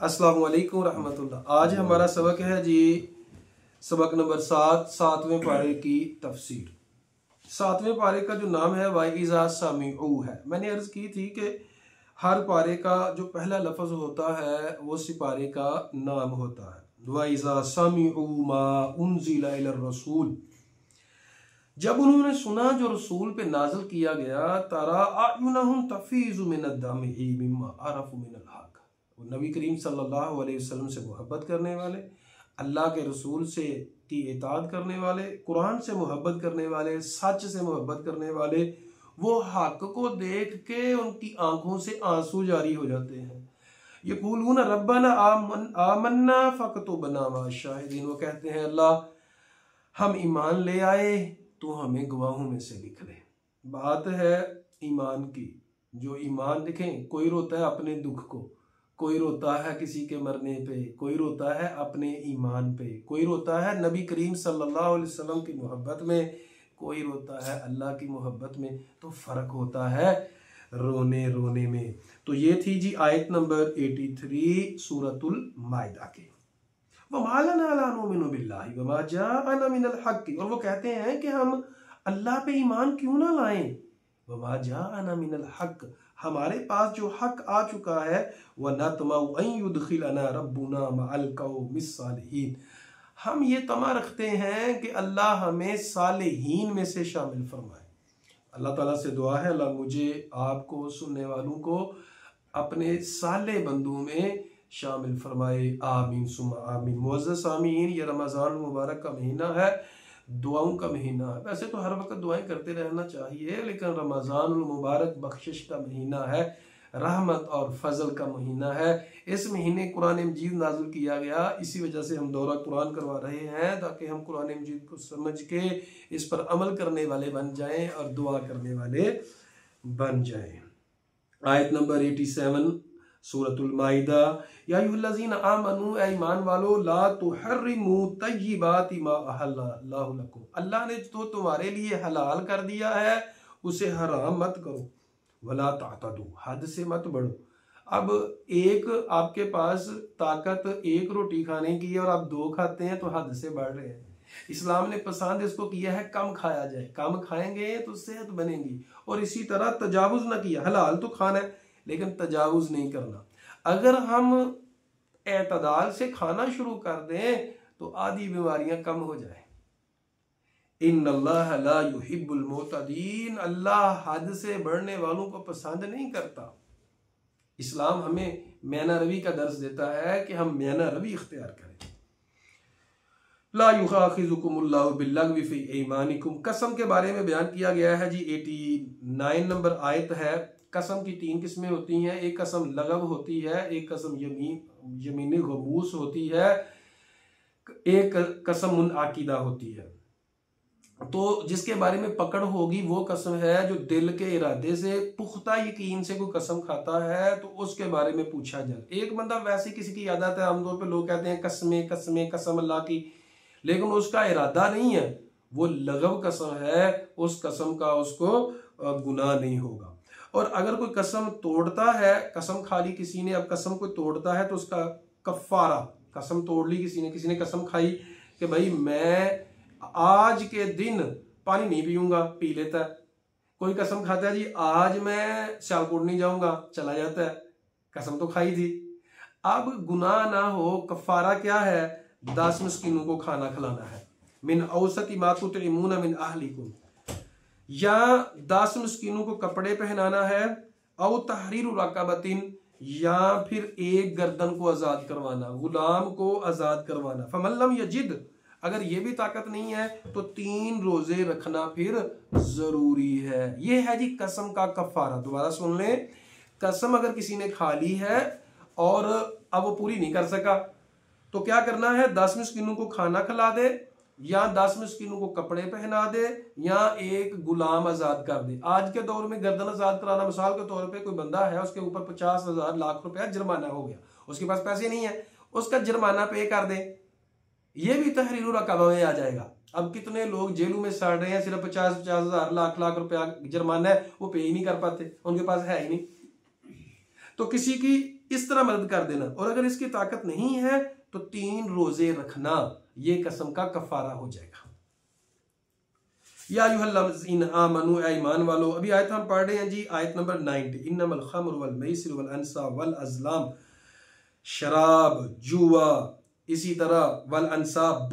अस्सलामु अलैकुम रहमतुल्लाह। आज हमारा सबक है जी सबक नंबर 7, 7वें पारे की तफसीर। 7वें पारे का जो नाम है वाइज़ा समिऊ है। मैंने अर्ज की थी कि हर पारे का जो पहला लफ्ज़ होता है वो सिपारे का नाम होता है। वाइज़ा समिऊ मा उन्ज़िला इलर रसूल, जब उन्होंने सुना जो रसूल पे नाज़िल किया गया, तरा अयुनहुम तफीज़ु मिनद दमई मिम्मा अरफु मिनल हक। वो नबी करीम सल्लल्लाहु अलैहि वसल्लम से मोहब्बत करने वाले, अल्लाह के रसूल से की इताअत करने वाले, कुरान से मोहब्बत करने वाले, सच से मोहब्बत करने वाले, वो हक को देख के उनकी आंखों से आंसू जारी हो जाते हैं। यक़ूलून रब्बना आमन्ना फक्तुबना मा शाहिदीन, वो कहते हैं अल्लाह हम ईमान ले आए तो हमें गवाहों में से लिख ले। बात है ईमान की। जो ईमान देखें, कोई रोता है अपने दुख को, कोई रोता है किसी के मरने पे, कोई रोता है अपने ईमान पे, कोई रोता है नबी करीम सल्लल्लाहु अलैहि वसल्लम की मोहब्बत में, कोई रोता है अल्लाह की मोहब्बत में। तो फर्क होता है रोने रोने में। तो ये थी जी आयत नंबर 83 सूरतुल माइदा की। और वो कहते हैं कि हम अल्लाह पे ईमान क्यों ना लाएं। वमा जाअना मिनल हक, हमारे पास जो हक आ चुका है। व नतमउ अन युदखिलना रब्बुना मअल कौमिस सालिहीन, हम ये तमा रखते हैं कि अल्लाह हमें सालिहीन में से शामिल फरमाए। अल्लाह ताला से दुआ है अल्लाह मुझे, आपको, सुनने वालों को अपने साले बंदों में शामिल फरमाए। आमीन सुम्मा आमीन। मुअज़्ज़ज़ आमीन। ये रमज़ान मुबारक का महीना है, दुआओं का महीना है। वैसे तो हर वक्त दुआएं करते रहना चाहिए, लेकिन रमज़ान मुबारक बख्शिश का महीना है, रहमत और फजल का महीना है। इस महीने कुरान मजीद नाज़िल किया गया, इसी वजह से हम दौरा कुरान करवा रहे हैं, ताकि हम कुरान मजीद को समझ के इस पर अमल करने वाले बन जाएं और दुआ करने वाले बन जाएं। आयत नंबर 87 सूरतुल माइदा। या अय्युहल्लज़ीना आमनू, ऐ ईमान वालो, ला तुहर्रिमू तय्यिबाति मा अहल्लल्लाहु लकुम, अल्लाह ने तो तुम्हारे लिए हलाल कर दिया है उसे हराम मत करो। वला तातदू, हद से मत बढ़ो। अब एक आपके पास ताकत एक रोटी खाने की है और आप 2 खाते हैं तो हद से बढ़ रहे हैं। इस्लाम ने पसंद इसको किया है कम खाया जाए, कम खाएंगे तो सेहत बनेगी। और इसी तरह तजावुज ना किया, हलाल तो खाना है लेकिन तजावुज नहीं करना। अगर हम एतदाल से खाना शुरू कर दें तो आधी बीमारियां कम हो जाए। इन्नल्लाह ला युहिब्बुल मुअतदीन, अल्लाह हद से बढ़ने वालों को पसंद नहीं करता। इस्लाम हमें मैना रवी का दर्स देता है कि हम मैना रवी इख्तियार करें। ला युआखिजुकुमुल्लाहु बिल्लग़वी फी ऐमानिकुम, कसम के बारे में बयान किया गया है जी। 89 नंबर आयत है। कसम की 3 किस्में होती हैं। एक कसम लगव होती है, एक कसम यमीन गमूस होती है, एक कसम मुनआकिदा होती है। तो जिसके बारे में पकड़ होगी वो कसम है जो दिल के इरादे से पुख्ता यकीन से कोई कसम खाता है तो उसके बारे में पूछा जाए। एक बंदा वैसे किसी की आदत है, आमतौर पे लोग कहते हैं कसमें कसमें कसम अल्लाह की, लेकिन उसका इरादा नहीं है, वो लगव कसम है, उस कसम का उसको गुनाह नहीं होगा। और अगर कोई कसम तोड़ता है, कसम खा ली किसी ने, अब कसम को तोड़ता है तो उसका कफारा, कसम तोड़ ली किसी ने कसम खाई कि भाई मैं आज के दिन पानी नहीं पीऊंगा, पी लेता है। कोई कसम खाता है जी आज मैं सियालकोट नहीं जाऊंगा, चला जाता है, कसम तो खाई थी। अब गुनाह ना हो, कफारा क्या है? 10 मिस्कीनों को खाना खिलाना है। मिन औसती मा तुतइमूना मिन अहलिकुम, या 10 मिस्कीनों को कपड़े पहनाना है। औ तहरीरु रकाबतिन, या फिर एक गर्दन को आजाद करवाना, गुलाम को आजाद करवाना। फमल्लम यजिद, अगर ये भी ताकत नहीं है तो 3 रोजे रखना फिर जरूरी है। ये है जी कसम का कफारा। दोबारा सुन लें, कसम अगर किसी ने खा ली है और अब वो पूरी नहीं कर सका तो क्या करना है? 10 मिस्कीनों को खाना खिला दे, या 10 मिस्कीनों को कपड़े पहना दे, या एक गुलाम आजाद कर दे। आज के दौर में गर्दन आजाद कराना, मिसाल के तौर पे कोई बंदा है उसके ऊपर 50,000 लाख रुपया जुर्माना हो गया, उसके पास पैसे नहीं है, उसका जुर्माना पे कर दे, ये भी तहरीर रकाबा में आ जाएगा। अब कितने लोग जेलों में सड़ रहे हैं, सिर्फ 50,000 लाख रुपया जुर्माना है, वो पे ही नहीं कर पाते, उनके पास है ही नहीं। तो किसी की इस तरह मदद कर देना। और अगर इसकी ताकत नहीं है तो 3 रोजे रखना, ये कसम का कफारा हो जाएगा। या अय्युहल्लज़ीना आमनू, ऐ ईमान वालो। अभी आयत हम पढ़ रहे हैं जी, आयत नंबर 90। इन्नमल खम्र वल मैसिर वल अंसाब वल अज़लाम, शराब, जुआ, इसी तरह वल अंसाब,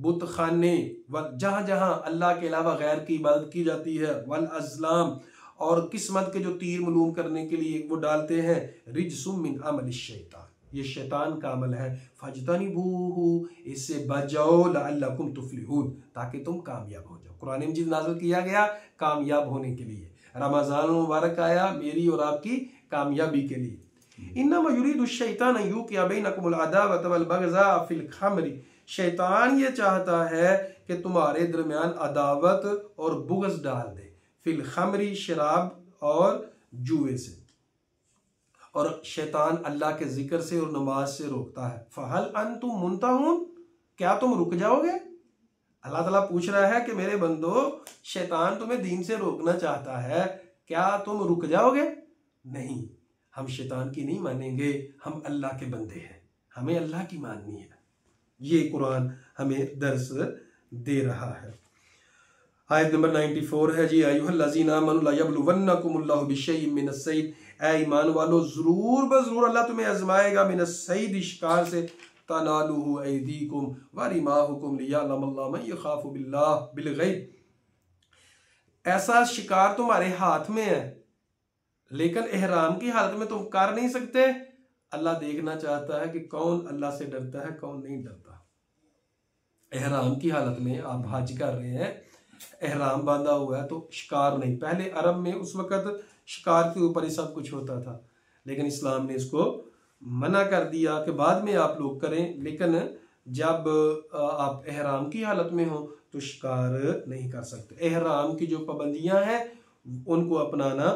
बुत खाने, जहां जहां अल्लाह के अलावा गैर की इबादत की जाती है, वल अज़लाम, और किस्मत के जो तीर मालूम करने के लिए वो डालते हैं, रिजसुम मिन अमल शैतान, ये शैतान का अमल है। फजतनिबूहु, इससे बच जाओ, लअल्लकुम तुफ्लिहून, ताकि तुम कामयाब हो जाओ। कुरान मजीद नाज़िल किया गया कामयाब होने के लिए, रमज़ान मुबारक आया मेरी और आपकी कामयाबी के लिए। इन्नमा युरीदु शैतान अन युक़िअ बैनकुमुल अदावत वल बग़ज़ा फिल खम्रि, शैतान ये चाहता है कि तुम्हारे दरमियान अदावत और बुग़्ज़ डाल दे, फिल खम्रि, शराब और जुए से। और शैतान अल्लाह के जिक्र से और नमाज से रोकता है। फहल अंतुम मुंतहून, क्या तुम रुक जाओगे? अल्लाह ताला पूछ रहा है कि मेरे बंदो, शैतान तुम्हें दीन से रोकना चाहता है, क्या तुम रुक जाओगे? नहीं, हम शैतान की नहीं मानेंगे, हम अल्लाह के बंदे हैं, हमें अल्लाह की माननी है। ये कुरान हमें दर्स दे रहा है। आयत नंबर 94 है जी, अय्युहल्लज़ीना आमनू ला यब्लुवन्नकुमुल्लाहु बिशैइन मिनस्सैद, ऐ ईमान वालो, जरूर बजरूर अल्लाह तुम्हें आजमाएगा, मिनस्सैद, शिकार से, तनालुहु ऐदीकुम व रिमाहुकुम लियअलमल्लाहु मन यखाफु बिल्लाह बिलगैब, ऐसा शिकार तुम्हारे हाथ में है लेकिन एहराम की हालत में तुम कर नहीं सकते। अल्लाह देखना चाहता है कि कौन अल्लाह से डरता है, कौन नहीं डरता। एहराम की हालत में आप हज कर रहे हैं, एहराम बांधा हुआ है, तो शिकार नहीं। पहले अरब में उस वक़्त शिकार के ऊपर ही सब कुछ होता था, लेकिन इस्लाम ने इसको मना कर दिया कि बाद में आप लोग करें, लेकिन जब आप एहराम की हालत में हो तो शिकार नहीं कर सकते। एहराम की जो पाबंदियां हैं उनको अपनाना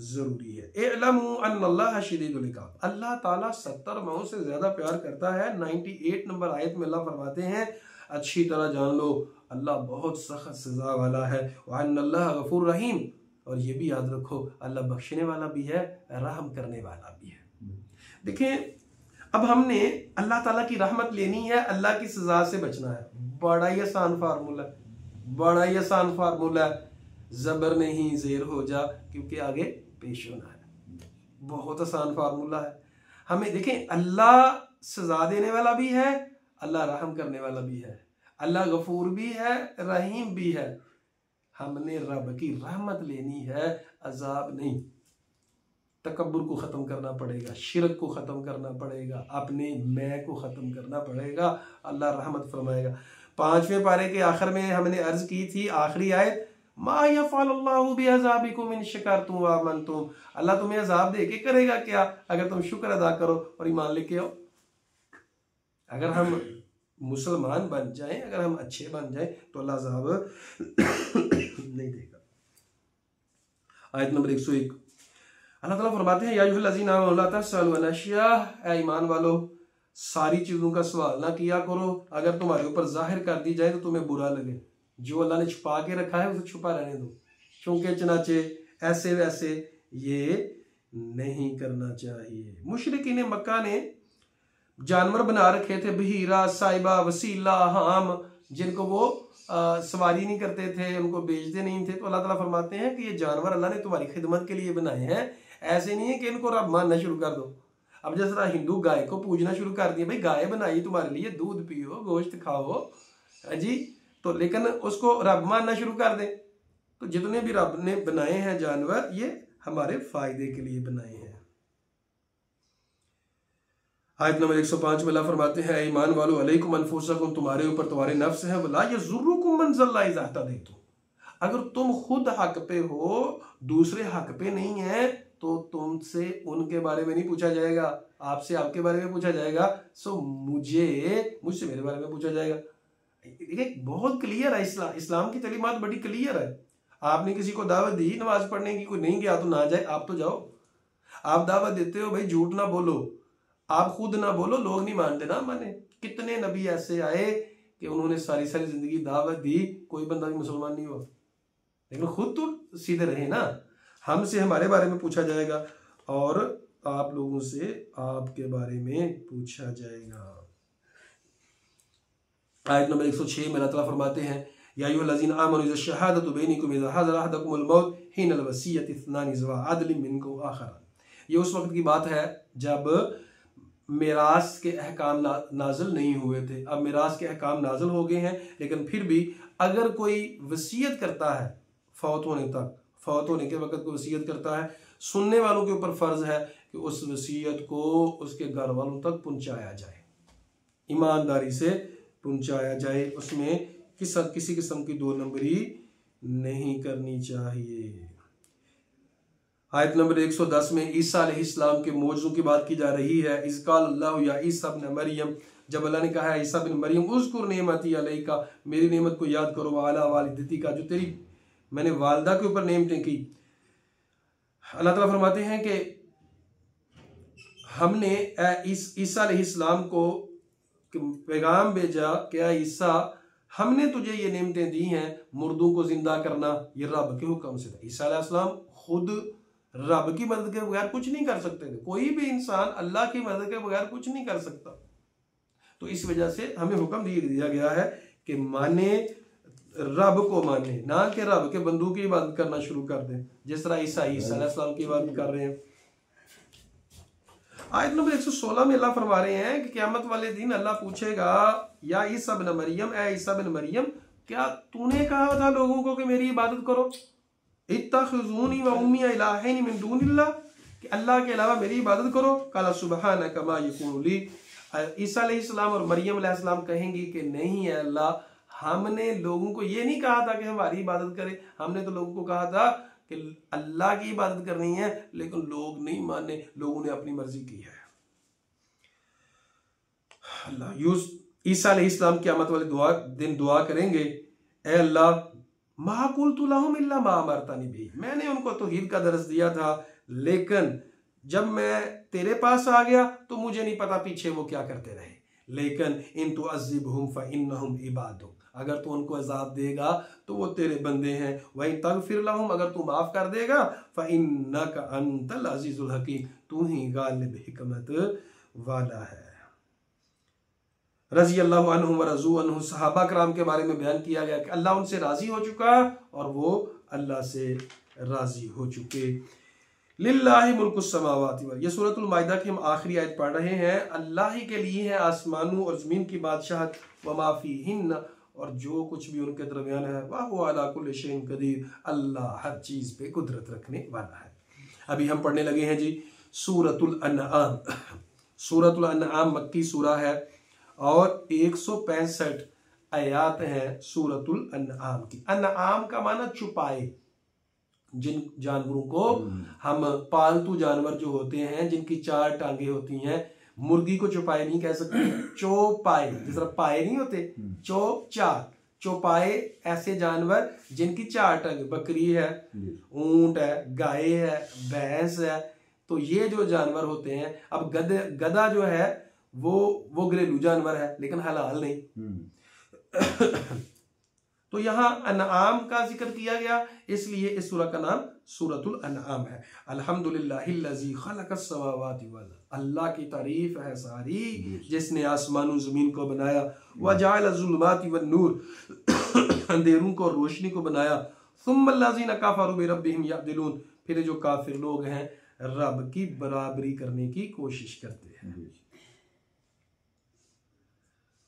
जरूरी है। इअलमू अन्नल्लाह शदीदुल इक़ाब, अल्लाह ताला 70 माओं से ज्यादा प्यार करता है। 98 नंबर आयत में अल्लाह फरमाते हैं, अच्छी तरह जान लो अल्लाह बहुत सख्त सजा वाला है। व अन्नल्लाह गफूर रहीम, और ये भी याद रखो अल्लाह बख्शने वाला भी है, रहम करने वाला भी है। देखें, अब हमने अल्लाह ताला की रहमत लेनी है, अल्लाह की सजा से बचना है। बड़ा ही आसान फार्मूला, बड़ा ही आसान फार्मूला है। जबर नहीं, जेर हो जा, क्योंकि आगे पेश होना है। बहुत आसान फार्मूला है। हमें देखें, अल्लाह सजा देने वाला भी है, अल्लाह रहम करने वाला भी है, अल्लाह गफूर भी है, रहीम भी है। हमने रब की रहमत लेनी है, अजाब नहीं। तकब्बुर को ख़त्म करना पड़ेगा, शिरक को ख़त्म करना पड़ेगा, अपने मैं को ख़त्म करना पड़ेगा, अल्लाह रहमत फरमाएगा। 5वें पारे के आखिर में हमने अर्ज की थी, आखिरी आयत, मा यफ़अलुल्लाहु बिअज़ाबिकुम इन शकरतुम व आमनतुम, अल्लाह तुम्हें अजाब दे के करेगा क्या अगर तुम शुक्र अदा करो और ईमान लेके आओ। अगर हम मुसलमान बन जाएं, अगर हम अच्छे बन जाएं तो अल्लाह अजाब नहीं देगा। आयत नंबर 101, अल्लाह ताला फरमाते हैं, या अय्युहल्लज़ीना आमनू ला तस्अलू अन अशिया, ऐ ईमान वालो, सारी चीज़ों का सवाल ना किया करो, अगर तुम्हारे ऊपर जाहिर कर दी जाए तो तुम्हें बुरा लगे। जो अल्लाह ने छुपा के रखा है उसे छुपा रहने दो। चौंके चनाचे ऐसे वैसे ये नहीं करना चाहिए। मुशरिकीन मक्का ने जानवर बना रखे थे, बहीरा, साहिबा, वसीला, हाम, जिनको वो सवारी नहीं करते थे, उनको बेचते नहीं थे। तो अल्लाह ताला फरमाते हैं कि ये जानवर अल्लाह ने तुम्हारी खिदमत के लिए बनाए हैं, ऐसे नहीं है कि इनको रब मानना शुरू कर दो। अब जिस तरह हिंदू गाय को पूजना शुरू कर दिया, भाई गाय बनाई तुम्हारे लिए, दूध पियो, गोश्त खाओ जी, तो लेकिन उसको रब मानना शुरू कर दे। तो जितने भी रब ने बनाए हैं जानवर, ये हमारे फायदे के लिए बनाए हैं। आयत नंबर 105 में अल्लाह फरमाते हैं, ईमान वालों, अलैकुम अनफुसकुम, तुम्हारे ऊपर तुम्हारे नफ्स है, वला यज़ुर्रुकुम मन ज़ल्ला इज़ा हतदैतुम, अगर तुम खुद हक पे हो, दूसरे हक पे नहीं है, तो तुमसे उनके बारे में नहीं पूछा जाएगा, आपसे आपके बारे में पूछा जाएगा, सो मुझसे मेरे बारे में पूछा जाएगा। देखिए, बहुत क्लियर है इस्लाम की तालीमात बड़ी क्लियर है। आपने किसी को दावत दी नमाज पढ़ने की, कोई नहीं गया तो ना जाए, आप तो जाओ। आप दावत देते हो भाई झूठ ना बोलो, आप खुद ना बोलो, लोग नहीं मानते ना माने। कितने नबी ऐसे आए कि उन्होंने सारी सारी जिंदगी दावत दी, कोई बंदा भी मुसलमान नहीं हुआ, लेकिन खुद तो सीधे रहे ना। हमसे हमारे बारे में पूछा जाएगा और आप लोगों से आपके बारे में पूछा जाएगा। आयत नंबर 106 में अल्लाह ताला फरमाते हैं, या अय्युहल्लज़ीना आमनू इज़ा शहादतु बैनकुम इज़ा हज़रा अहदकुमुल मौत हिनल वसिय्यति इस्नानि ज़वा अदलिन मिनकुम आखरा। ये उस वक्त की बात है जब मिरास के अहकाम नाज़िल नहीं हुए थे। अब मिरास के अहकाम नाज़िल हो गए हैं, लेकिन फिर भी अगर कोई वसीयत करता है फौत होने के वक्त कोई वसीयत करता है, सुनने वालों के ऊपर फर्ज है कि उस वसीयत को उसके घर वालों तक पहुंचाया जाए, ईमानदारी से पहुंचाया जाए, उसमें किसी किस्म की दो नंबरी नहीं करनी चाहिए। आयत नंबर 110 में ईसा अलैहिस्सलाम के मौजूद की बात की जा रही है। इज़-क़ाल अल्लाहु या ईसा इब्न मरियम, जब अल्लाह ने कहा है ईसा बिन मरियम उज़्कुर नेमती अलैका, मेरी नेमत को याद करो, वाला वालिदती का, जो तेरी मैंने वालदा के ऊपर नेमतें की। अल्लाह ताला फरमाते हैं कि हमने ईसा अलैहिस्सलाम को पैगाम भेजा, क्या ईसा हमने तुझे ये नेमतें दी हैं, मुर्दों को जिंदा करना, ये रब के हुक्म से था। ईसा अलैहिस्सलाम खुद रब की मदद के बगैर कुछ नहीं कर सकते थे। कोई भी इंसान अल्लाह की मदद के बगैर कुछ नहीं कर सकता। तो इस वजह से हमें हुक्म दिया गया है कि माने रब को माने, ना कि रब के बंदों की इबादत करना शुरू कर दें, जिस तरह ईसा अलैहिस्सलाम की इबादत कर रहे हैं। आयत नंबर 116 में अल्लाह फरमा रहे हैं कि क़यामत वाले दिन अल्लाह पूछेगा, या ईसा बिन मरियम, ए ईसा बिन मरियम, क्या तूने कहा था लोगों को कि मेरी इबादत करो, इत्तखिज़ूनी व उम्मी इलाहैन मिन दूनिल्लाह, कि अल्लाह के अलावा मेरी इबादत करो। क़ाल सुब्हानका मा यकूनु ली, ईसा अलैहिस्सलाम और मरियम अलैहिस्सलाम कहेंगी कि नहीं है अल्लाह, हमने लोगों को ये नहीं कहा था कि हमारी इबादत करें, हमने तो लोगों को कहा था कि अल्लाह की इबादत करनी है, लेकिन लोग नहीं माने, लोगों ने अपनी मर्जी की है। अल्लाह ईसा अलैहिस्सलाम क़यामत वाले दिन दुआ करेंगे, ए अल्लाह, मा कुल्तु लहुम इल्ला मा अमरतनी बिही, मैंने उनको तौहीद का दर्स दिया था, लेकिन जब मैं तेरे पास आ गया तो मुझे नहीं पता पीछे वो क्या करते रहे। लेकिन इन तुअज़्ज़िबहुम फ़इन्नहुम इबादुक, अगर तू उनको अजाब देगा तो वो तेरे बंदे हैं। वहीं तग़फ़िर लहुम, अगर तू माफ कर देगा, फ़इन्नका अंतल अज़ीज़ुल हकीम, तू ही गालिब हिकमत वाला है। रज़ी अल्लाहु अन्हुम व रज़ू अन्हु, सहाबा कराम के बारे में बयान किया गया कि अल्लाह उनसे राजी हो चुका और वो अल्लाह से राजी हो चुके। लिल्लाहि मुल्कुस समावाति वल, ये सूरतुल माइदा की हम आखिरी आयत पढ़ रहे हैं। अल्लाह ही के लिए है आसमानों और ज़मीन की बादशाहत, व मा फ़ीहिन्न, और जो कुछ भी उनके दरमियान है, व हुवा अला कुल्लि शैइन क़दीर, अल्लाह हर चीज़ पे कुदरत रखने वाला है। अभी हम पढ़ने लगे हैं जी सूरतुल अन्आम। सूरतुल अन्आम मक्की सूरा है और 165 आयात हैं सूरतुल अन्आम की। अन्आम का माना छुपाए, जिन जानवरों को हम पालतू जानवर जो होते हैं जिनकी 4 टांगे होती हैं, मुर्गी को चौपाए नहीं कह सकते, चौपाए, जिस तरह पाए नहीं होते, चौपाए ऐसे जानवर जिनकी 4 टांगे, बकरी है, ऊंट है, गाय है, भैंस है, तो ये जो जानवर होते हैं। अब गधा जो है वो घरेलू जानवर है लेकिन हलाल नहीं। तो यहाँ अनआम का जिक्र किया गया, इसलिए इस सूरह का नाम सूरतुल अनआम है। अल्हम्दुलिल्लाहिल्लज़ी खलक़स समावाति वल, अल्लाह की तारीफ है सारी जिसने आसमानों जमीन को बनाया। व जअल ज़ुल्माति वन नूर, अंधेरों को रोशनी को बनाया। सुम्मल्लज़ीना कफ़रू बिरब्बिहिम यअदिलून, फिर जो काफिर लोग हैं रब की बराबरी करने की कोशिश करते हैं।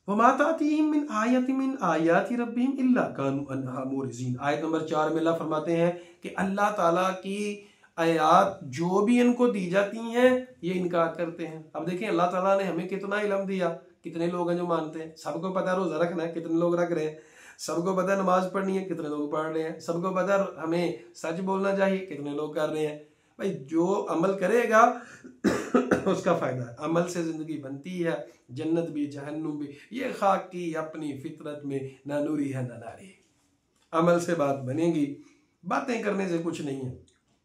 मिन आयाति रब्बिहिम इल्ला कानू अन्हा मुरिज़ीन, आयत नंबर 4 में अल्लाह फरमाते हैं कि अल्लाह ताला की आयात जो भी इनको दी जाती हैं ये इनकार करते हैं। अब देखें अल्लाह ताला ने हमें कितना इल्म दिया, कितने लोग हैं जो मानते हैं। सबको पता है रोजा रखना है, कितने लोग रख रहे हैं। सबको पता है नमाज पढ़नी है, कितने लोग पढ़ रहे हैं। सबको पता है हमें सच बोलना चाहिए, कितने लोग कर रहे हैं। भाई जो अमल करेगा उसका फायदा है। अमल से जिंदगी बनती है, जन्नत भी जहन्नुम भी। ये खाक की अपनी फितरत में ना नूरी है ना नारी। अमल से बात बनेगी, बातें करने से कुछ नहीं है।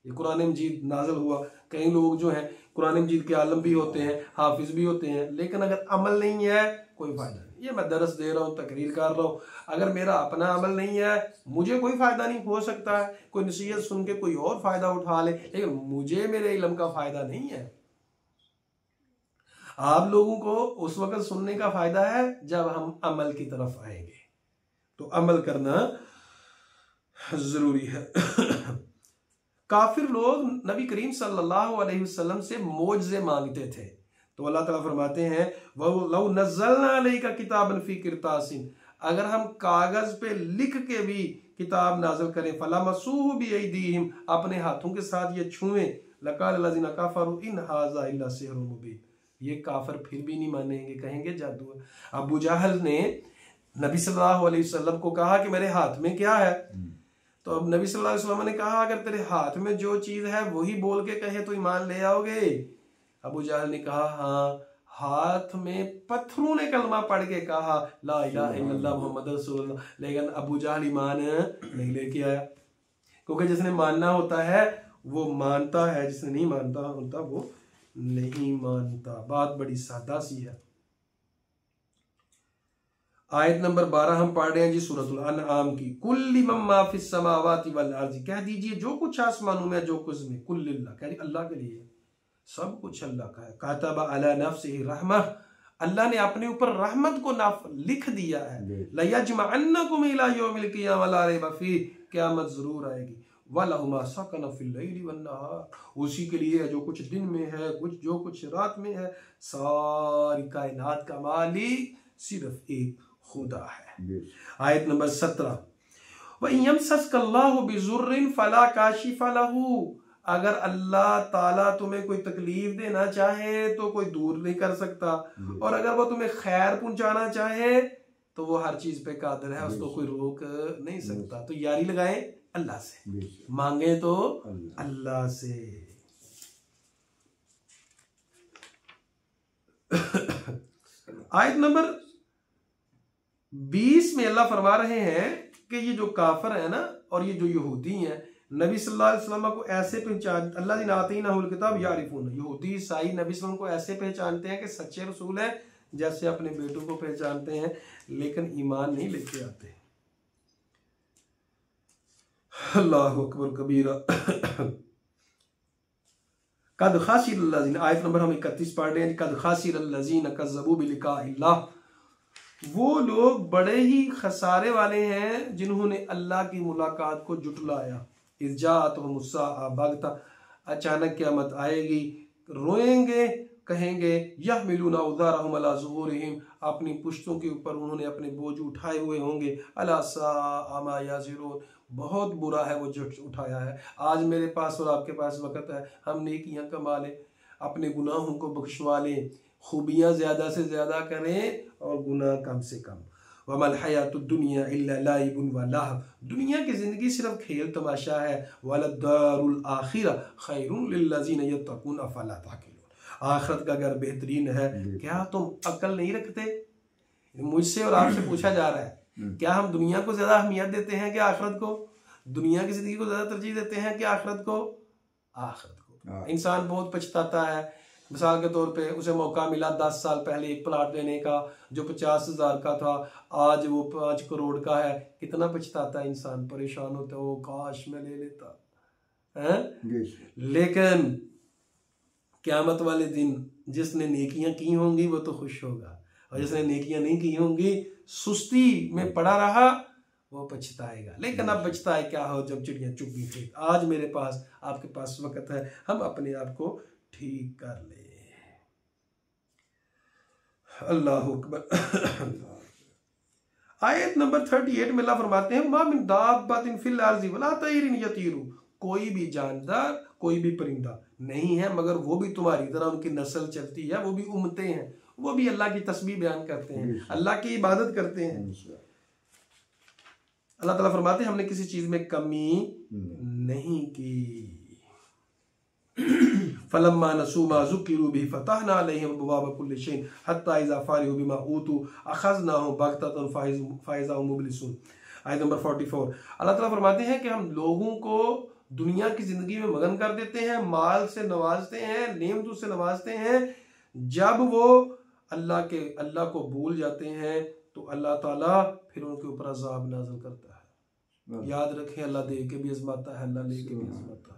ये कुरान मजीद नाज़िल हुआ, कई लोग जो हैं कुरान मजीद के आलम भी होते हैं, हाफिज भी होते हैं, लेकिन अगर अमल नहीं है कोई फायदा नहीं। ये मैं दरस दे रहा हूँ, तकरीर कर रहा हूँ, अगर मेरा अपना अमल नहीं है मुझे कोई फायदा नहीं। हो सकता है कोई नसीहत सुन के कोई और फायदा उठा ले, लेकिन मुझे मेरे इल्म का फायदा नहीं है। आप लोगों को उस वक्त सुनने का फायदा है जब हम अमल की तरफ आएंगे, तो अमल करना जरूरी है। काफिर लोग नबी करीम सल्लल्लाहु अलैहि वसल्लम से मोजज़े मांगते थे, तो अल्लाह ताला फरमाते हैं लौ नज़्ज़लना अलैका किताबन फी किरतासिन, अगर हम कागज पे लिख के भी किताब नाज़िल करें, फलमसूहु बिअयदीहिम, अपने हाथों के साथ ये छुएं, लकाल लज़ीना कफरू इन हाज़ा इल्ला सिहरुम मुबीन, ये काफिर फिर भी नहीं मानेंगे, कहेंगे जादू है। अबू जहल ने नबी सल्लल्लाहु अलैहि वसल्लम को कहा कि मेरे हाथ में क्या है, तो अब नबी सल्लल्लाहु अलैहि वसल्लम ने कहा अगर तेरे हाथ में जो चीज है वही बोल के कहे तो ईमान ले आओगे। अबू जहल ने कहा हाँ, हाथ में पत्थरों ने कलमा पढ़ के कहा ला इलाहा इल्लल्लाह मुहम्मद रसूलुल्लाह, लेकिन अबू जहल ईमान नहीं लेके आया, क्योंकि जिसने मानना होता है वो मानता है, जिसने नहीं मानता होता वो नहीं मानता। बात बड़ी सादा सी है। आयत नंबर 12 हम पढ़ रहे हैं जी सूरतुल अनआम की। कुल्ली मम्मा फिस समावाति वल अर्ज़, कह दीजिए जो कुछ आसमानों में जो कुछ में, कुल लिल्लाह, कह दीजिए अल्लाह के लिए, सब कुछ अल्लाह का है। कातबा अला नफ्सिही रहमा, अल्लाह ने अपने ऊपर रहमत को लिख दिया है। लयजमअन्नकुम इला यौमिल क़ियामह ला रैब फीह, क़यामत जरूर आएगी। वलहु मा सकन फिल लैली वन नहार, उसी के लिए जो कुछ दिन में है, कुछ जो कुछ रात में है, सारी कायनात का मालिक सिर्फ एक खुदा है। आयत नंबर 17, वयमसस्कल्लाहु बिजुर्रिन फला काशिफा लहू, अगर अल्लाह ताला तुम्हें कोई तकलीफ देना चाहे तो कोई दूर नहीं कर सकता, और अगर वो तुम्हें खैर पहुंचाना चाहे तो वो हर चीज पे कादिर है, उसको कोई रोक नहीं सकता। तो यारी लगाएं अल्लाह से, मांगे तो अल्लाह से। आयत नंबर 20 में अल्लाह फरमा रहे हैं कि ये जो काफिर है ना और ये जो यहूदी हैं, नबी सल्लल्लाहु अलैहि वसल्लम को ऐसे पहचान, अल्लाह ने आतीनाहुल किताब यारिफून, यहूदी ईसाई नबी सल्लल्लाहु अलैहि वसल्लम को ऐसे पहचानते हैं कि सच्चे रसूल हैं, जैसे अपने बेटों को पहचानते हैं, लेकिन ईमान नहीं लेके आते। अल्लाहु अकबर कबीरा। कद खासिर लजीना, आयत नंबर हम 31 पढ़ रहे हैं। कद खासिर लजीना कज़्ज़बू बिलिकाइल्लाह, वो लोग बड़े ही खसारे वाले हैं जिन्होंने अल्लाह की मुलाकात को जुटलाया। इज़्जाअतहुम अस्साअ बग़ता, अचानक क़यामत आएगी, रोएंगे, कहेंगे यहमिलूना औज़ारहुम अला ज़ुहूरिहिम, अपनी पुश्तों के ऊपर उन्होंने अपने बोझ उठाए हुए होंगे। अला साअ मा यज़िरून, बहुत बुरा है वो जो उठाया है। आज मेरे पास और आपके पास वक़्त है, हम नेकियां कमा लें, अपने गुनाहों को बख्शवा लें, खूबियाँ ज़्यादा से ज़्यादा करें और गुनाह कम से कम। वमल हयातुद दुनिया इल्ला लाइबुन व लहव, दुनिया की ज़िंदगी सिर्फ खेल तमाशा है। वलद्दारुल आखिरा खैरुन लिल्लज़ीना यत्तक़ून अफ़ला ताक़िलून, आखिरत का घर बेहतरीन है, क्या तुम अकल नहीं रखते? मुझसे और आपसे पूछा जा रहा है, क्या हम दुनिया को ज्यादा अहमियत देते हैं कि आखिरत को? दुनिया की जिंदगी को ज्यादा तरजीह देते हैं कि आखिरत को? आखिरत को। इंसान बहुत पछताता है। मिसाल के तौर पे उसे मौका मिला 10 साल पहले एक प्लाट लेने का जो 50,000 का था, आज वो 5 करोड़ का है, कितना पछताता है इंसान, परेशान होता है, वो काश मैं ले लेता है। लेकिन क़यामत वाले दिन जिसने नेकियां की होंगी वो तो खुश होगा, और जिसने नेकियां नहीं की होंगी, सुस्ती में पड़ा रहा, वो पछताएगा। लेकिन अब बचता है क्या हो जब चिड़ियां चुग गई थी। आज मेरे पास आपके पास वक्त है, हम अपने आप को ठीक कर ले। अल्लाह अकबर। आयत नंबर 38 में अल्लाह फरमाते हैं मा मिन दाब्बतिन फिल अर्ज़ि वला तैरिन यतीरू, कोई भी जानदार, कोई भी परिंदा नहीं है मगर वो भी तुम्हारी तरह उनकी नस्ल चलती है, वो भी उम्मतें हैं, वो भी अल्लाह की तस्बीह बयान करते हैं, अल्लाह की इबादत करते हैं। अल्लाह ताला फरमाते हैं हमने किसी चीज में कमी नहीं की। फलम्मा नसू मा ज़ुकिरू बिही फतहना अलैहिम अबवाब कुल्लि शैइन हत्ता इज़ा फ़रिहू बिमा ऊतू अख़ज़नाहुम बग़ततन फ़इज़ा हुम मुब्लिसून। आयत नंबर 44। अल्लाह ताला फरमाते हैं कि हम लोगों को दुनिया की जिंदगी में मगन कर देते हैं, माल से नवाजते हैं, नेमतों से नवाजते हैं, जब वो अल्लाह को भूल जाते हैं तो अल्लाह ताला फिर उनके ऊपर अज़ाब नाज़िल करता है। याद रखें, अल्लाह दे के भी आज़माता है, अल्लाह ले के भी आज़माता है।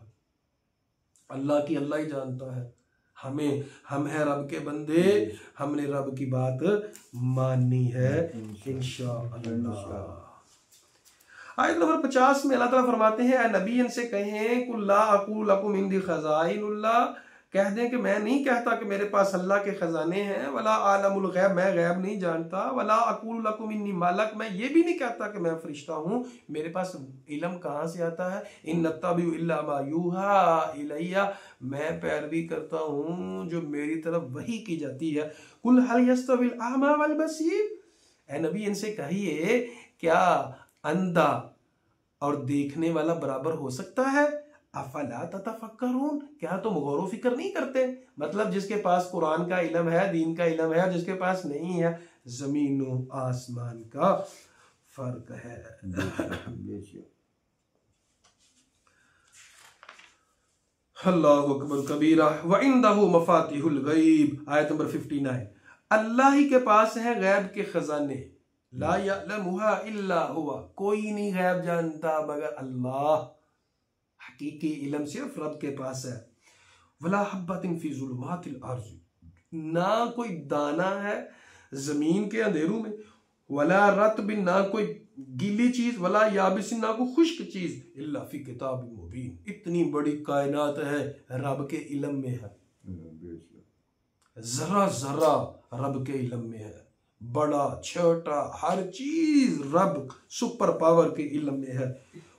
अल्लाह की अल्लाह ही जानता है, हम है रब के बंदे, हमने रब की बात माननी है इंशाअल्लाह। आयत नंबर 50 में अल्लाह ताला फरमाते हैं, ए नबी इनसे कहें कुल्ला अक़ूलु लकुम इंदी खज़ाइनुल्लाह, कह दें कि मैं नहीं कहता कि मेरे पास अल्लाह के खजाने हैं, वला आलमुल गैब, मैं गैब नहीं जानता, वला अक़ूलु लकुम इन्नी मालक, मैं ये भी नहीं कहता कि मैं फरिश्ता हूँ, मेरे पास इल्म कहाँ से आता है, इन नत्तबिउ इल्ला मा यूहा इलैया, मैं पैरवी करता हूँ जो मेरी तरफ वही की जाती है। कुल हल यस्तविल अमा वल बसीर, ए नबी इनसे कहिए क्या अंधा और देखने वाला बराबर हो सकता है? अफला ततफक्करून, क्या तुम गौर फिक्र नहीं करते? मतलब जिसके पास कुरान का इल्म है, दीन का इल्म है, जिसके पास नहीं है, जमीन आसमान का फर्क है। अल्लाहु अकबर कबीरा व इंदहु मफातिहुल गैब, आयत नंबर 59, अल्लाह ही के पास है गैब के खजाने, ला यअलमुहा इल्ला हुवा, कोई नहीं गैब जानता मगर अल्लाह, हकीकी इल्म सिर्फ रब के पास है। वला हब्बतिन फी ज़ुलुमातिल अर्ज़, ना कोई दाना है जमीन के अंधेरों में, वला रत्बिन, ना कोई गीली चीज, वला याबिसिन, ना कोई खुश्क चीज, इल्ला फी किताबिन मुबीन, इतनी बड़ी कायनात है रब के इल्म में है, जरा जरा रब के इल्म में है, बड़ा छोटा हर चीज रब सुपर पावर के इल्म में है।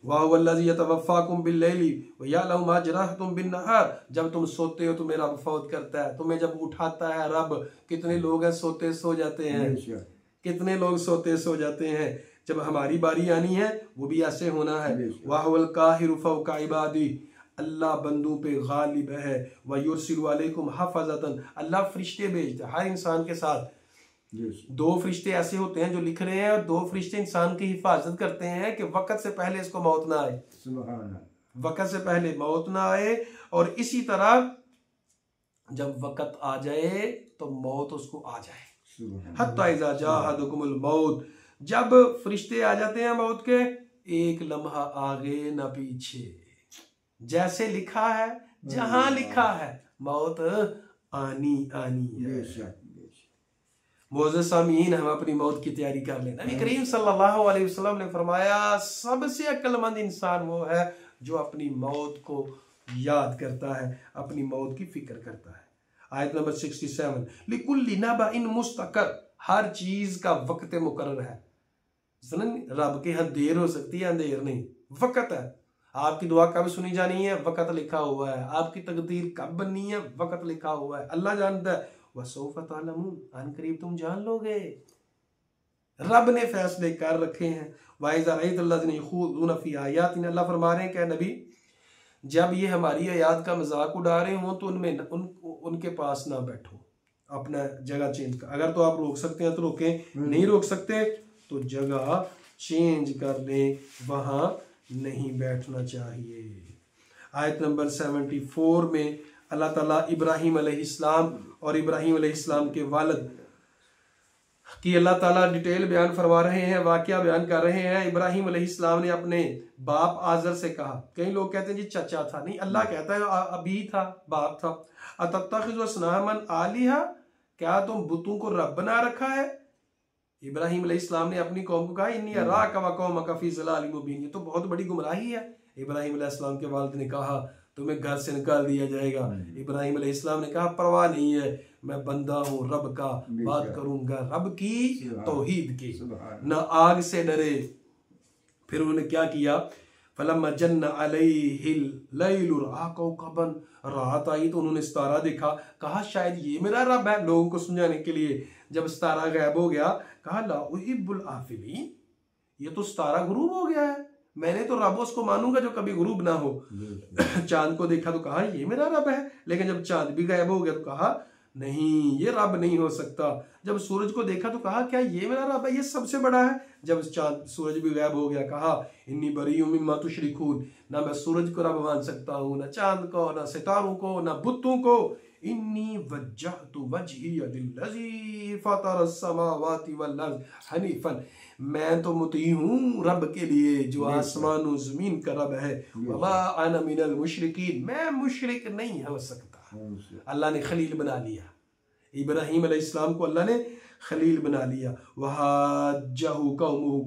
वाहुवल्लज़ी यतवफ़्फ़ाकुम बिल्लैली व यअलमु मा जरहतुम बिन्नहार, जब तुम सोते हो तो मेरा रब फौत करता है, तुम्हें जब उठाता है रब, कितने लोग हैं सोते सो जाते हैं, कितने लोग सोते सो जाते हैं, जब हमारी बारी आनी है वो भी ऐसे होना है। वाहुवल काहिरु फ़ौक़ा इबादी, अल्लाह बंदों पे गालिब है, व युरसिलु अलैकुम हफ़ज़तन, अल्लाह फरिश्ते भेजता है हर इंसान के साथ। दो फरिश्ते ऐसे होते हैं जो लिख रहे हैं, और दो फरिश्ते इंसान की हिफाजत करते हैं कि वक्त से पहले इसको मौत ना आए, वक्त से पहले मौत ना आए, और इसी तरह जब वक्त आ जाए तो मौत उसको आ जाए। हत्ता इज़ा जाअ अहदकुमुल मौत, जब फरिश्ते आ जाते हैं मौत के, एक लम्हा आगे न पीछे, जैसे लिखा है, जहां लिखा है मौत आनी आनी है। मोअज़्ज़ज़ सामीन, हम अपनी मौत की तैयारी कर लें। नबी करीम सल्लल्लाहु अलैहि वसल्लम ने फरमाया, सबसे अक्लमंद इंसान वो है जो अपनी मौत को याद करता है, अपनी मौत की फिक्र करता है। आयत नंबर 67, लिकुल्लि नबइन मुस्तकर, हर चीज का वक्त मुकर्रर है। रब के यहाँ देर हो सकती है, अंधेर नहीं, वक्त है। आपकी दुआ कब सुनी जानी है, वक्त लिखा हुआ है। आपकी तकदीर कब बननी है, वक्त लिखा हुआ है, अल्लाह जानता है। वसौफ तअलमून, अनकरीब तुम जान लोगे, रब ने फैसले कर रखे हैं। वाइज़ा रअयतल्लज़ीना यख़ूज़ूना फ़ी आयातिना, अल्लाह फरमा रहे हैं कि नबी जब ये हमारी आयात का मजाक उड़ा रहे हो तो उनके पास ना बैठो, अपना जगह चेंज कर, अगर तो आप रोक सकते हैं तो रोकें, नहीं रोक सकते तो जगह चेंज कर लें, वहां नहीं बैठना चाहिए। आयत नंबर 74 में अल्लाह ताला इब्राहिम अलैहिस्सलाम और इब्राहिम अलैहिस्सलाम के वालिद कि अल्लाह ताला डिटेल बयान फरमा रहे हैं, वाकया बयान कर रहे हैं। इब्राहिम अलैहिस्सलाम ने अपने बाप आजर से कहा, कई लोग कहते हैं जी चचा था, नहीं, अल्लाह कहता है अभी था, बाप था। अतत्तखिज़ु असनामन आलिहा, क्या तुम बुतों को रब बना रखा है? इब्राहिम अलैहिस्सलाम ने अपनी कौम को कहा, इन्नी अराका व कौमका फी ज़लालिम मुबीन, ये तो बहुत बड़ी गुमराही है। इब्राहिम अलैहिस्सलाम के वालिद ने कहा, तुम्हें घर से निकाल दिया जाएगा। इब्राहिम अलैहिस्सलाम ने कहा, परवाह नहीं है, मैं बंदा हूँ रब का, बात करूंगा रब की, तौहीद की, न आग से डरे। फिर उन्होंने क्या किया, फलम्मा जन्ना अलैहिल लैलु रअा कौकबन, रात आई तो उन्होंने सितारा देखा, कहा शायद ये मेरा रब है। लोगों को समझाने के लिए जब सितारा गायब हो गया, कहा ला उहिब्बुल आफिलीन, ये तो सितारा गुरूब हो गया है, मैंने तो रब उसको मानूंगा जो कभी गुरूब ना हो। चांद को देखा तो कहा ये मेरा रब है, लेकिन जब चांद भी गायब हो गया तो कहा नहीं, ये रब नहीं हो सकता। जब सूरज को देखा तो कहा क्या ये मेरा रब है, ये सबसे बड़ा है। जब चांद सूरज भी गायब हो गया, कहा इन्नी बरीउम मिम्मा तुशरिकून, ना मैं सूरज को रब मान सकता हूँ, ना चांद को, ना सितारों को, ना बुतों को। इन्नी वज्जहतु वजहिया लिल्लज़ी फ़तरस समावाति वल अर्ज़ हनीफन, मैं तो मुती हूँ रब के लिए जो आसमान और जमीन का रब है। वमा अना मिनल मुशरिकीन, मैं मुशरिक नहीं हो सकता। अल्लाह ने खलील बना लिया, इब्राहीम अलैहिस्सलाम को अल्लाह ने खलील बना लिया। वहाज्जहु कौमुहु,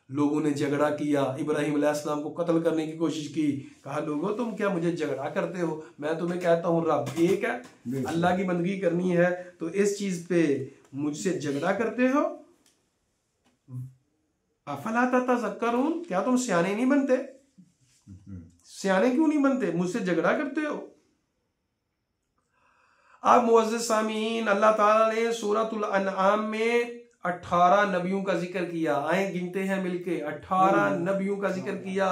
लोगों ने झगड़ा किया, इब्राहीम अलैहिस्सलाम को कत्ल करने की कोशिश की। कहा लोगों तुम क्या मुझे झगड़ा करते हो, मैं तुम्हें कहता हूँ रब एक है, अल्लाह की बंदगी करनी है तो इस चीज पे मुझसे झगड़ा करते हो। अफला ततज़क्करून, क्या तुम सियाने नहीं बनते, सियाने क्यों नहीं बनते, मुझसे झगड़ा करते हो। अब मुअज़्ज़िज़ सामीन, अल्लाह ताला ने सूरतुल अनआम में 18 नबियों का जिक्र किया। आए गिनते हैं मिलके, 18 नबियों का जिक्र किया।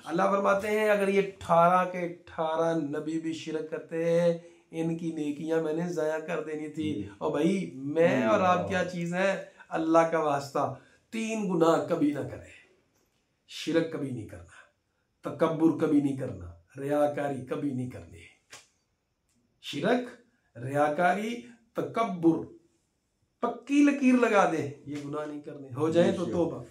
अल्लाह फरमाते हैं अगर ये 18 के 18 नबी भी शिरक करते हैं, इनकी नेकियां मैंने जाया कर देनी थी। और भाई मैं और आप क्या चीज है, अल्लाह का वास्ता 3 गुनाह कभी ना करें। शिरक कभी नहीं करना, तकब्बुर कभी नहीं करना, रियाकारी कभी नहीं करनी। शिरक, रियाकारी, तकब्बुर, पक्की लकीर लगा दे, ये गुनाह नहीं करने, हो जाए तो तौबा।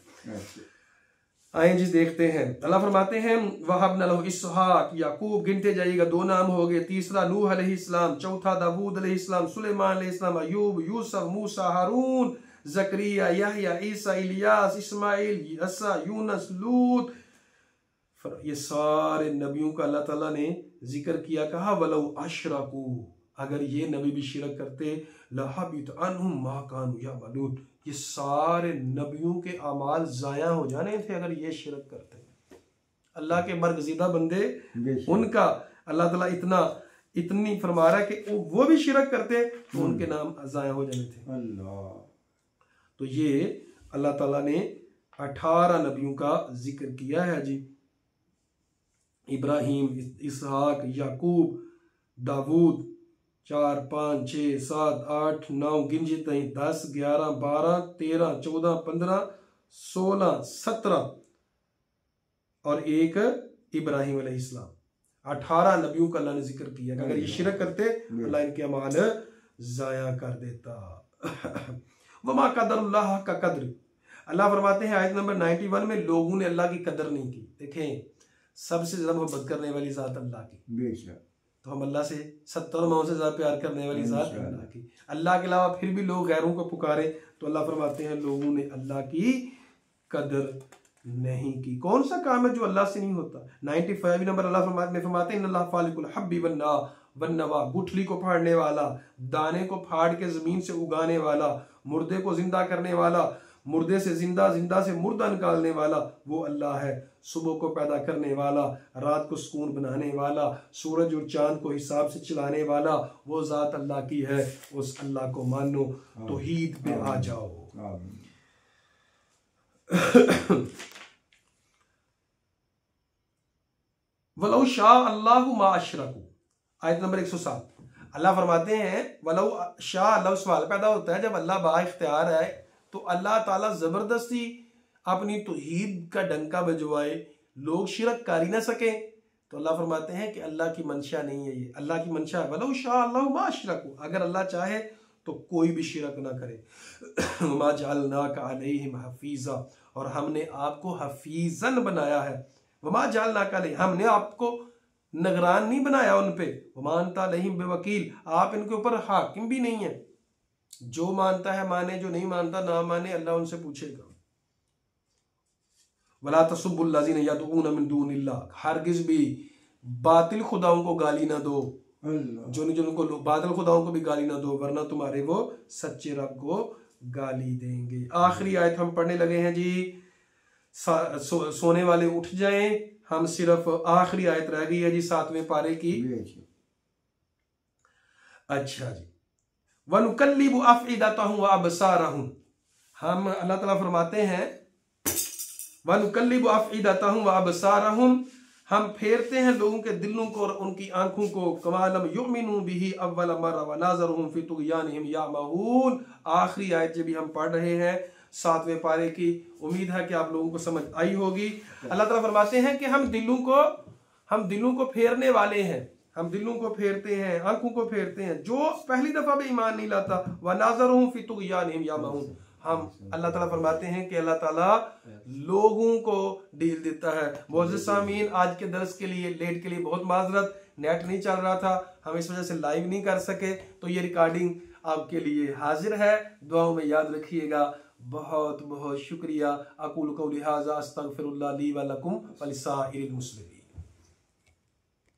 आए जी देखते हैं, अल्लाह फरमाते हैं वहबना लहू इसहाक, याकूब गिनते जाइएगा 2 नाम हो गए, तीसरा नूह अलैहिस्सलाम, चौथा दाऊद अलैहिस्सलाम, सुलेमान अलैहिस्सलाम, अयूब, यूसुफ, मूसा, हारून, जकरिया, यहया, ईसा, इलियास, इस्माइल, यसा, यूनुस, लूत। ये सारे नबियों का अल्लाह ताला ने जिक्र किया। कहा वलौ अशरकू, अगर ये नबी भी शिरक करते, लहबित अन्हुम मा कानू यअमलून, ये सारे नबियों के अमाल जाया हो जाने थे अगर ये शिरक करते। अल्लाह के बरगज़ीदा बंदे, उनका अल्लाह ताला इतनी फरमा रहा है कि वो भी शिरक करते तो उनके नाम जाया हो जाने थे। अल्लाह, तो ये अल्लाह ताला ने 18 नबियों का जिक्र किया है जी। इब्राहीम, इसहाक, याकूब, दाऊद, 4, 5, 6, 7, 8, 9 गिन जितने 10, 11, 12, 13, 14, 15, 16, 17 और एक इब्राहीम अलैहिस्सलाम। 18 नबियों का अल्लाह ने जिक्र किया। अगर ये शिरक करते अल्लाह इनके अमाल जाया कर देता। वमा कदरुल्लाह का कद्र, अल्लाह फरमाते हैं आयत नंबर 91 में, लोगों ने अल्लाह की कदर नहीं की। देखें सबसे ज्यादा मोहब्बत करने वाली जात अल्लाह की, तो हम अल्लाह से 70 माओं से ज्यादा प्यार करने वाली जात अल्लाह की। अल्लाह के अलावा फिर भी लोग गैरों को पुकारे तो अल्लाह फरमाते हैं लोगों ने अल्लाह की कदर नहीं की। कौन सा काम है जो अल्लाह से नहीं होता। 95 नंबर अल्लाह फरमाते हैं इन्नल्लाह फालिकुल हब्बी वन्नवा, गुठली को फाड़ने वाला, दाने को फाड़ के जमीन से उगाने वाला, मुर्दे को जिंदा करने वाला, मुर्दे से जिंदा, जिंदा से मुर्दा निकालने वाला वो अल्लाह है। सुबह को पैदा करने वाला, रात को सुकून बनाने वाला, सूरज और चांद को हिसाब से चलाने वाला वो जात अल्लाह की है। उस अल्लाह को मानो, तौहीद पे आ जाओ। वलौ शाह अल्लाहु मा अशरकू, आयत नंबर 107 अल्लाह फरमाते हैं वलौ शाह अल्लाह, सवाल पैदा होता है जब अल्लाह बाइख्तियार है तो अल्लाह ताला जबरदस्ती अपनी तौहीद का डंका बजवाए, लोग शिरक कर ही ना सके, तो अल्लाह फरमाते हैं कि अल्लाह की मंशा नहीं है। ये अल्लाह की मंशा है वलौ शाह अल्लाहु मा अशरकू, अगर अल्लाह चाहे तो कोई भी शिरक ना करे। मा जअलनाका अलैहिम हफीजा, और हमने आपको हफीजन बनाया है। वमा जअलनाका अलैहिम, हमने आपको निगरान नहीं बनाया उन पे। वमा अंता अलैहिम बिवकील, आप इनके ऊपर हाकिम भी नहीं है। जो मानता है माने, जो नहीं मानता ना माने, अल्लाह उनसे पूछेगा। वला तसुब्बुल लज़ीना यदऊना मिन दूनिल्लाह, हरगिज भी बातिल खुदाओं को गाली ना दो, जिनको बातिल खुदाओं को भी गाली ना दो, वरना तुम्हारे वो सच्चे रब को गाली देंगे। आखिरी आयत हम पढ़ने लगे हैं जी। सोने वाले उठ जाएं, हम सिर्फ आखिरी आयत रह गई है जी 7वें पारे की। अच्छा जी, वनुकल्लिबु अफ़इदतहुम व अबसारहुम, हम अल्लाह ताला फरमाते हैं वनुकल्लिबु अफ़इदतहुम व अबसारहुम, हम फेरते हैं लोगों के दिलों को और उनकी आंखों को। कमा लम युमिनु बिही अव्वल मर्रा व नाज़रहुम फी तुग़यानिहिम यामहून। आखिरी आयत जब भी हम पढ़ रहे हैं 7वें पारे की, उम्मीद है कि आप लोगों को समझ आई होगी। अल्लाह ताला फरमाते हैं कि हम दिलों को फेरने वाले हैं, हम दिलों को फेरते हैं, आंखों को फेरते हैं जो पहली दफा भी ईमान नहीं लाता। व नाज़रहुम फी तुग़यानिहिम यामहून, हम अल्लाह ताला फरमाते हैं कि अल्लाह ताला लोगों को डील देता है। मुअज़्ज़िज़ सामीन, आज के दर्स के लिए लेट के लिए बहुत माजरत, नेट नहीं चल रहा था, हम इस वजह से लाइव नहीं कर सके, तो ये रिकॉर्डिंग आपके लिए हाजिर है, दुआओं में याद रखिएगा। बहुत बहुत शुक्रिया। अक़ूलु क़ौली हाज़ा अस्तग़फ़िरुल्लाह ली व लकुम व लिसाइरिल मुस्लिमीन।